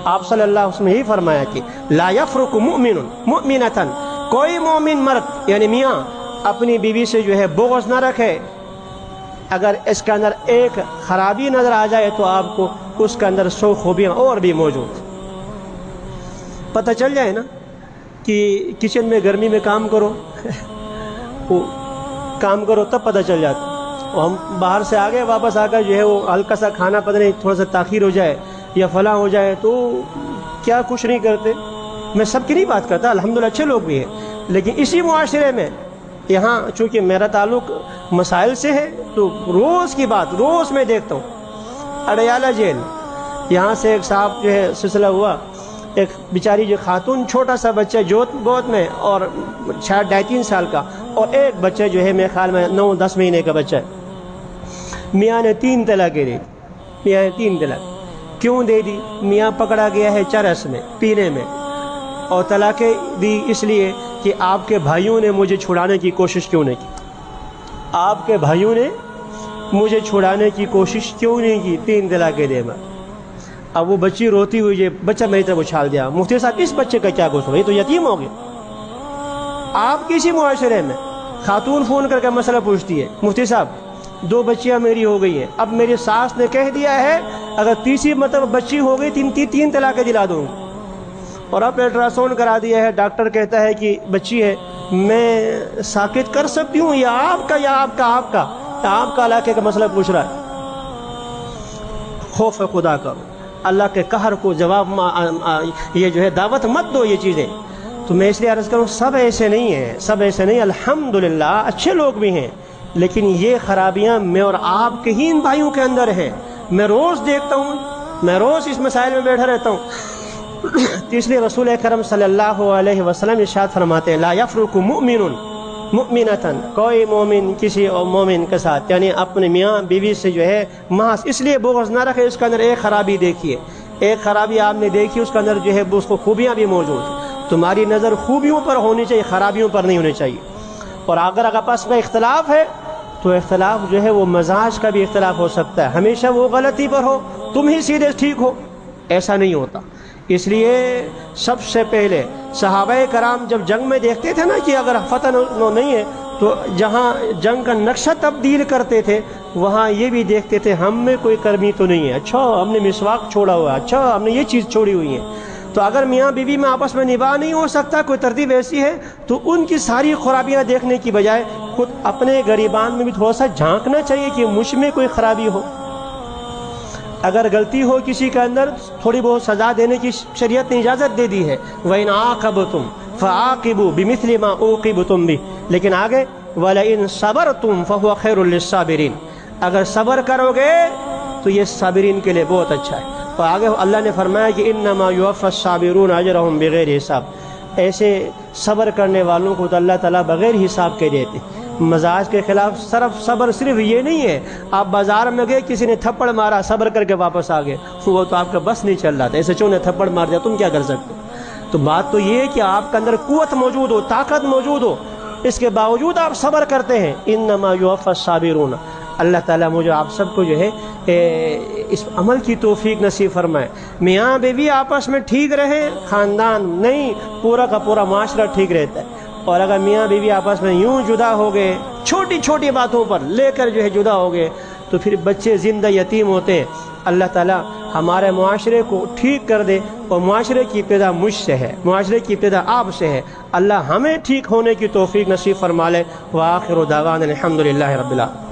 آپ صلی اللہ علیہ وسلم یہی فرمایا کہ لا یفرق مؤمن مؤمنۃ، کوئی مومن مرد یعنی میاں اپنی بیوی سے جو ہے بغض نہ رکھے، اگر اس کے اندر ایک خرابی نظر آ جائے تو آپ کو اس کے اندر 100 خوبیاں اور بھی موجود پتہ چل جائے نا کہ کچن میں گرمی میں کام کرو تب پتہ چل جاتا، اور ہم باہر سے آگے واپس آ کر جو ہے وہ ہلکا سا کھانا پتہ نہیں تھوڑا سا تاخیر ہو جائے یا فلاں ہو جائے تو کیا کچھ نہیں کرتے. میں سب کی نہیں بات کرتا، الحمدللہ اچھے لوگ بھی ہیں، لیکن اسی معاشرے میں یہاں چونکہ میرا تعلق مسائل سے ہے تو روز کی بات روز میں دیکھتا ہوں. اڈیالہ جیل یہاں سے ایک صاحب جو ہے سلسلہ ہوا، ایک بیچاری جو خاتون چھوٹا سا بچہ گود میں اور شاید 2.5-3 سال کا، اور ایک بچہ جو ہے میرے خیال میں 9-10 مہینے کا بچہ ہے. میاں نے 3 طلاقیں دی، میاں نے 3 طلاق کیوں دے دی؟ میاں پکڑا گیا ہے چرس میں پینے میں، اور طلاقیں دی اس لیے کہ آپ کے بھائیوں نے مجھے چھڑانے کی کوشش کیوں نہیں کی، آپ کے بھائیوں نے مجھے چھڑانے کی کوشش کیوں نہیں کی، 3 طلاقیں دے میں. اب وہ بچی روتی ہوئی یہ بچہ میری طرف اچھال دیا، مفتی صاحب اس بچے کا کیا قصور ہے، یہ تو یتیم ہو گیا. آپ کسی معاشرے میں خاتون فون کر کے مسئلہ پوچھتی ہے، مفتی صاحب 2 بچیاں میری ہو گئی ہیں، اب میری ساس نے کہہ دیا ہے اگر تیسری مطلب بچی ہو گئی 3 طلاقیں دلا دوں گی، اور اب الٹراساؤنڈ کرا دیا ہے، ڈاکٹر کہتا ہے کہ بچی ہے، میں ساکت کر سکتی ہوں یا آپ کا یا آپ کا آپ کا یا آپ کا علاقے کا مسئلہ پوچھ رہا ہے. خوف خدا کرو، اللہ کے قہر کو جواب یہ جو ہے دعوت مت دو یہ چیزیں. تو میں اس لیے عرض کروں سب ایسے نہیں ہیں، سب ایسے نہیں، الحمدللہ اچھے لوگ بھی ہیں، لیکن یہ خرابیاں میں اور آپ کے ہی ان بھائیوں کے اندر ہیں. میں روز دیکھتا ہوں، میں روز اس مسائل میں بیٹھا رہتا ہوں. تو اس لیے رسول اکرم صلی اللہ علیہ وسلم ارشاد فرماتے ہیں لا یفرق مؤمن مؤمنۃ، کوئی مومن کسی اور مومن کے ساتھ یعنی اپنے میاں بیوی سے جو ہے محض اس لیے بغض نہ رکھے اس کے اندر ایک خرابی دیکھیے، ایک خرابی آپ نے دیکھی اس کے اندر جو ہے اس کو خوبیاں بھی موجود ہیں. تمہاری نظر خوبیوں پر ہونی چاہیے، خرابیوں پر نہیں ہونی چاہیے. اور اگر آپس میں اختلاف ہے تو اختلاف جو ہے وہ مزاج کا بھی اختلاف ہو سکتا ہے، ہمیشہ وہ غلطی پر ہو تم ہی سیدھے ٹھیک ہو ایسا نہیں ہوتا. اس لیے سب سے پہلے صحابہ کرام جب جنگ میں دیکھتے تھے نا کہ اگر فتح نہیں ہے تو جہاں جنگ کا نقشہ تبدیل کرتے تھے وہاں یہ بھی دیکھتے تھے ہم میں کوئی کمی تو نہیں ہے، اچھا ہم نے مسواک چھوڑا ہوا ہے، اچھا ہم نے یہ چیز چھوڑی ہوئی ہے. تو اگر میاں بیوی میں آپس میں نباہ نہیں ہو سکتا، کوئی ترتیب ایسی ہے تو ان کی ساری خرابیاں دیکھنے کی بجائے خود اپنے گریبان میں بھی تھوڑا سا جھانکنا چاہیے کہ مجھ میں کوئی خرابی ہو. اگر غلطی ہو کسی کے اندر تھوڑی بہت سزا دینے کی شریعت نے اجازت دے دی ہے، وَإِنْ عَاقَبْتُمْ فَعَاقِبُوا بِمِثْلِ مَا عُوقِبْتُمْ بِهِ، لیکن آگے وَلَئِنْ صَبَرْتُمْ فَهُوَ خَيْرٌ لِلصَّابِرِينَ، اگر صبر کرو گے تو یہ صابرین کے لیے بہت اچھا ہے. اور آگے اللہ نے فرمایا کہ انما یوفی الصابرون اجرهم بغیر حساب، ایسے صبر کرنے والوں کو تو اللہ تعالیٰ بغیر حساب کے دیتے. مزاج کے خلاف صبر صرف یہ نہیں ہے آپ بازار میں گئے کسی نے تھپڑ مارا صبر کر کے واپس آ گئے، وہ تو آپ کا بس نہیں چل رہا تھا، ایسے چوں نے تھپڑ مار دیا تم کیا کر سکتے. تو بات تو یہ ہے کہ آپ کے اندر قوت موجود ہو، طاقت موجود ہو، اس کے باوجود آپ صبر کرتے ہیں. انما یوفی الصابرون، اللہ تعالیٰ مجھے آپ سب کو جو ہے اس عمل کی توفیق نصیب فرمائے. میاں بیوی آپس میں ٹھیک رہے، خاندان نہیں پورا کا پورا معاشرہ ٹھیک رہتا ہے. اور اگر میاں بیوی آپس میں یوں جدا ہو گئے چھوٹی چھوٹی باتوں پر لے کر جو ہے جدا ہو گئے تو پھر بچے زندہ یتیم ہوتے ہیں. اللہ تعالیٰ ہمارے معاشرے کو ٹھیک کر دے، اور معاشرے کی ابتدا مجھ سے ہے، معاشرے کی ابتدا آپ سے ہے. اللہ ہمیں ٹھیک ہونے کی توفیق نصیب فرما لے. وآخر دعوانا الحمدللہ رب العالمین.